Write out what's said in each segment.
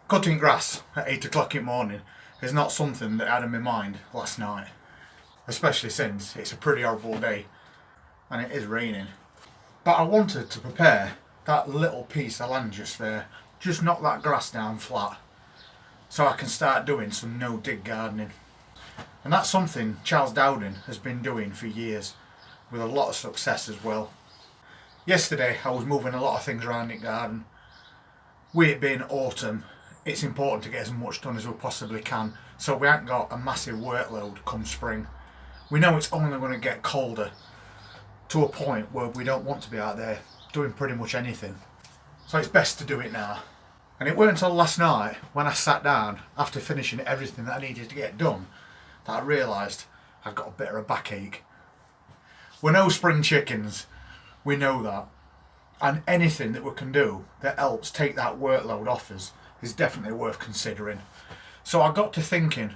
Cutting grass at 8 o'clock in the morning is not something that I had in my mind last night, especially since it's a pretty horrible day and it is raining. But I wanted to prepare that little piece of land just there, just knock that grass down flat so I can start doing some no-dig gardening. And that's something Charles Dowding has been doing for years with a lot of success as well. Yesterday I was moving a lot of things around in the garden. With it being autumn, it's important to get as much done as we possibly can so we haven't got a massive workload come spring. We know it's only going to get colder to a point where we don't want to be out there doing pretty much anything. So it's best to do it now. And it weren't until last night when I sat down after finishing everything that I needed to get done that I realised I'd got a bit of a backache. We're no spring chickens, we know that. And anything that we can do that helps take that workload off us is definitely worth considering. So I got to thinking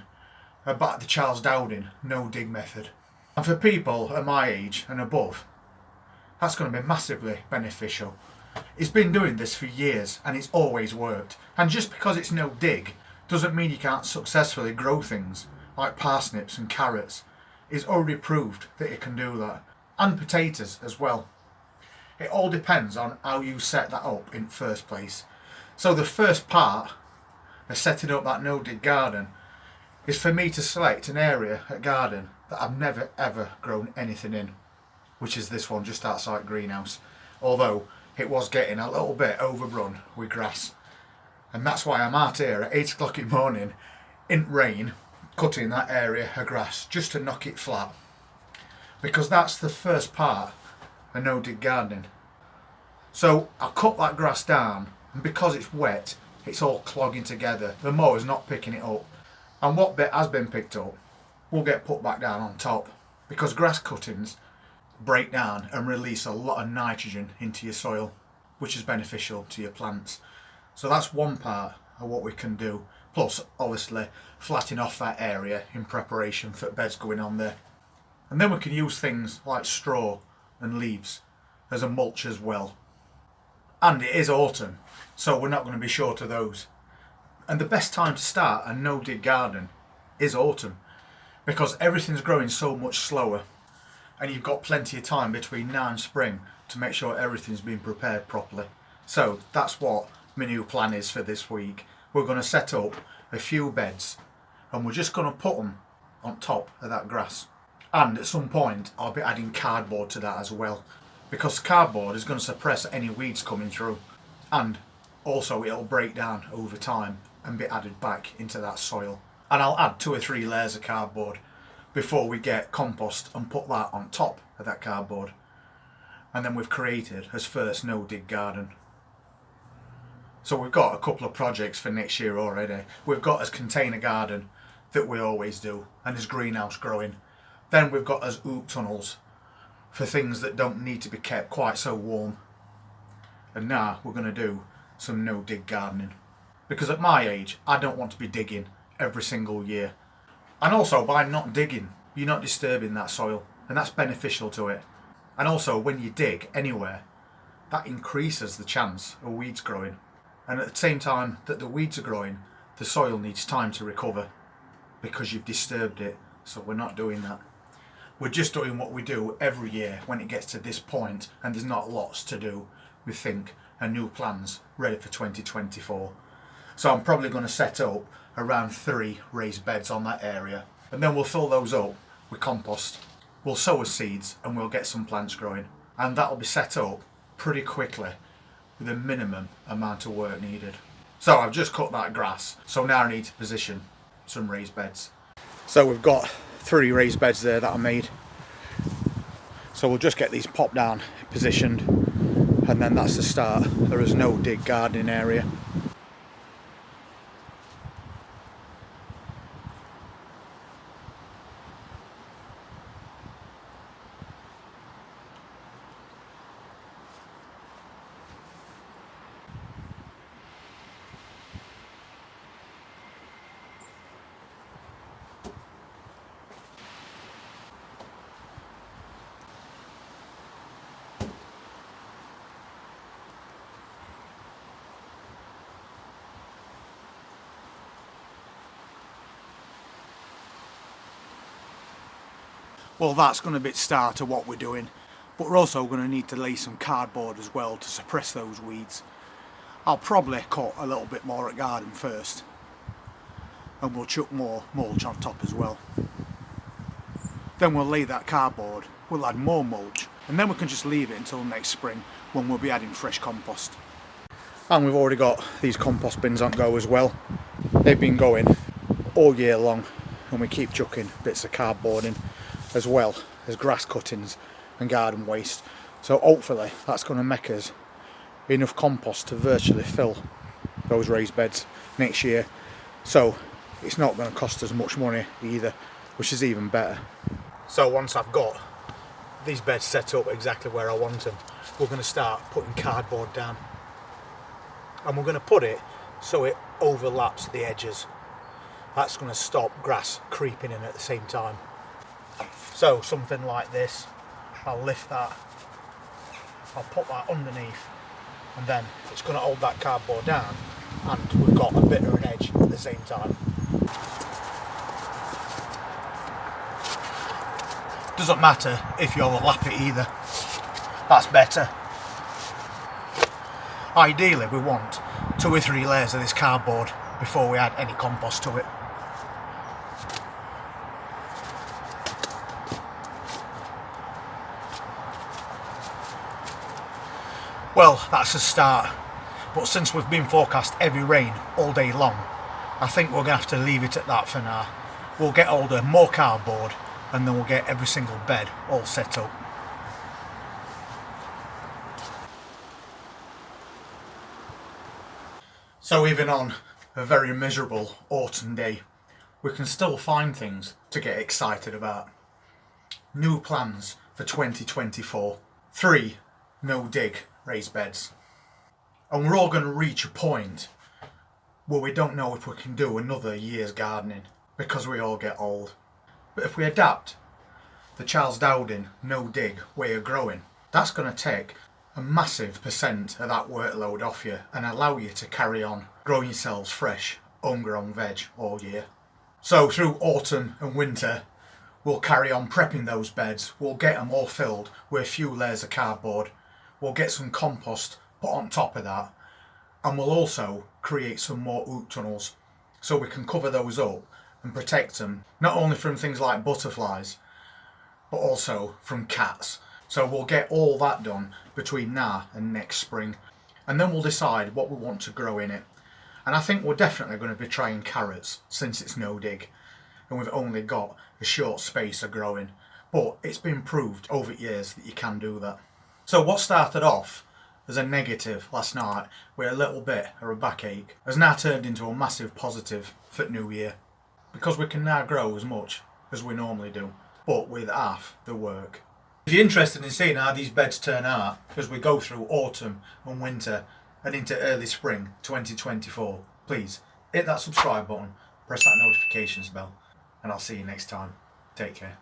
about the Charles Dowding no-dig method. And for people at my age and above, that's going to be massively beneficial. He's been doing this for years and it's always worked. And just because it's no dig doesn't mean you can't successfully grow things like parsnips and carrots. He's already proved that he can do that. And potatoes as well. It all depends on how you set that up in the first place. So the first part of setting up that no-dig garden is for me to select an area at garden that I've never ever grown anything in, which is this one just outside greenhouse, although it was getting a little bit overrun with grass. And that's why I'm out here at 8 o'clock in the morning in rain cutting that area of grass just to knock it flat, because that's the first part of no-dig gardening. So I cut that grass down, and because it's wet it's all clogging together, the mower's not picking it up, and what bit has been picked up will get put back down on top, because grass cuttings break down and release a lot of nitrogen into your soil, which is beneficial to your plants. So that's one part of what we can do, plus obviously flattening off that area in preparation for beds going on there. And then we can use things like straw and leaves as a mulch as well. And it is autumn, so we're not going to be short of those. And the best time to start a no-dig garden is autumn, because everything's growing so much slower and you've got plenty of time between now and spring to make sure everything's been prepared properly. So that's what my new plan is for this week. We're going to set up a few beds and we're just going to put them on top of that grass. And at some point I'll be adding cardboard to that as well, because cardboard is going to suppress any weeds coming through, and also it'll break down over time and be added back into that soil. And I'll add 2 or 3 layers of cardboard before we get compost and put that on top of that cardboard. And then we've created his first no-dig garden. So we've got a couple of projects for next year already. We've got his container garden that we always do, and his greenhouse growing. Then we've got his hoop tunnels for things that don't need to be kept quite so warm. And now we're going to do some no-dig gardening, because at my age I don't want to be digging every single year. And also, by not digging, you're not disturbing that soil, and that's beneficial to it. And also, when you dig anywhere, that increases the chance of weeds growing. And at the same time that the weeds are growing, the soil needs time to recover because you've disturbed it. So we're not doing that. We're just doing what we do every year when it gets to this point and there's not lots to do. We think and new plans ready for 2024. So I'm probably going to set up around 3 raised beds on that area, and then we'll fill those up with compost. We'll sow seeds and we'll get some plants growing, and that'll be set up pretty quickly with a minimum amount of work needed. So I've just cut that grass, so now I need to position some raised beds. So we've got 3 raised beds there that I made. So we'll just get these popped down, positioned, and then that's the start. There is no dig gardening area. Well, that's going to be the start of what we're doing, but we're also going to need to lay some cardboard as well to suppress those weeds. I'll probably cut a little bit more at garden first, and we'll chuck more mulch on top as well. Then we'll lay that cardboard, we'll add more mulch, and then we can just leave it until next spring when we'll be adding fresh compost. And we've already got these compost bins on go as well. They've been going all year long, and we keep chucking bits of cardboard in as well as grass cuttings and garden waste. So hopefully that's going to make us enough compost to virtually fill those raised beds next year. So it's not going to cost us much money either, which is even better. So once I've got these beds set up exactly where I want them, we're going to start putting cardboard down. And we're going to put it so it overlaps the edges. That's going to stop grass creeping in at the same time. So something like this, I'll lift that, I'll put that underneath, and then it's going to hold that cardboard down, and we've got a bit of an edge at the same time. Doesn't matter if you overlap it either, that's better. Ideally we want 2 or 3 layers of this cardboard before we add any compost to it. Well, that's a start, but since we've been forecast heavy rain all day long, I think we're going to have to leave it at that for now. We'll get older, more cardboard, and then we'll get every single bed all set up. So even on a very miserable autumn day, we can still find things to get excited about. New plans for 2024. 3 no-dig raised beds. And we're all going to reach a point where we don't know if we can do another year's gardening because we all get old. But if we adapt the Charles Dowding no-dig way of growing, that's going to take a massive % of that workload off you and allow you to carry on growing yourselves fresh, homegrown veg all year. So through autumn and winter, we'll carry on prepping those beds. We'll get them all filled with a few layers of cardboard. We'll get some compost put on top of that, and we'll also create some more oot tunnels so we can cover those up and protect them not only from things like butterflies but also from cats. So we'll get all that done between now and next spring, and then we'll decide what we want to grow in it. And I think we're definitely going to be trying carrots since it's no dig and we've only got a short space of growing, but it's been proved over years that you can do that. So what started off as a negative last night with a little bit of a backache has now turned into a massive positive for New Year, because we can now grow as much as we normally do, but with half the work. If you're interested in seeing how these beds turn out as we go through autumn and winter and into early spring 2024, please hit that subscribe button, press that notifications bell, and I'll see you next time. Take care.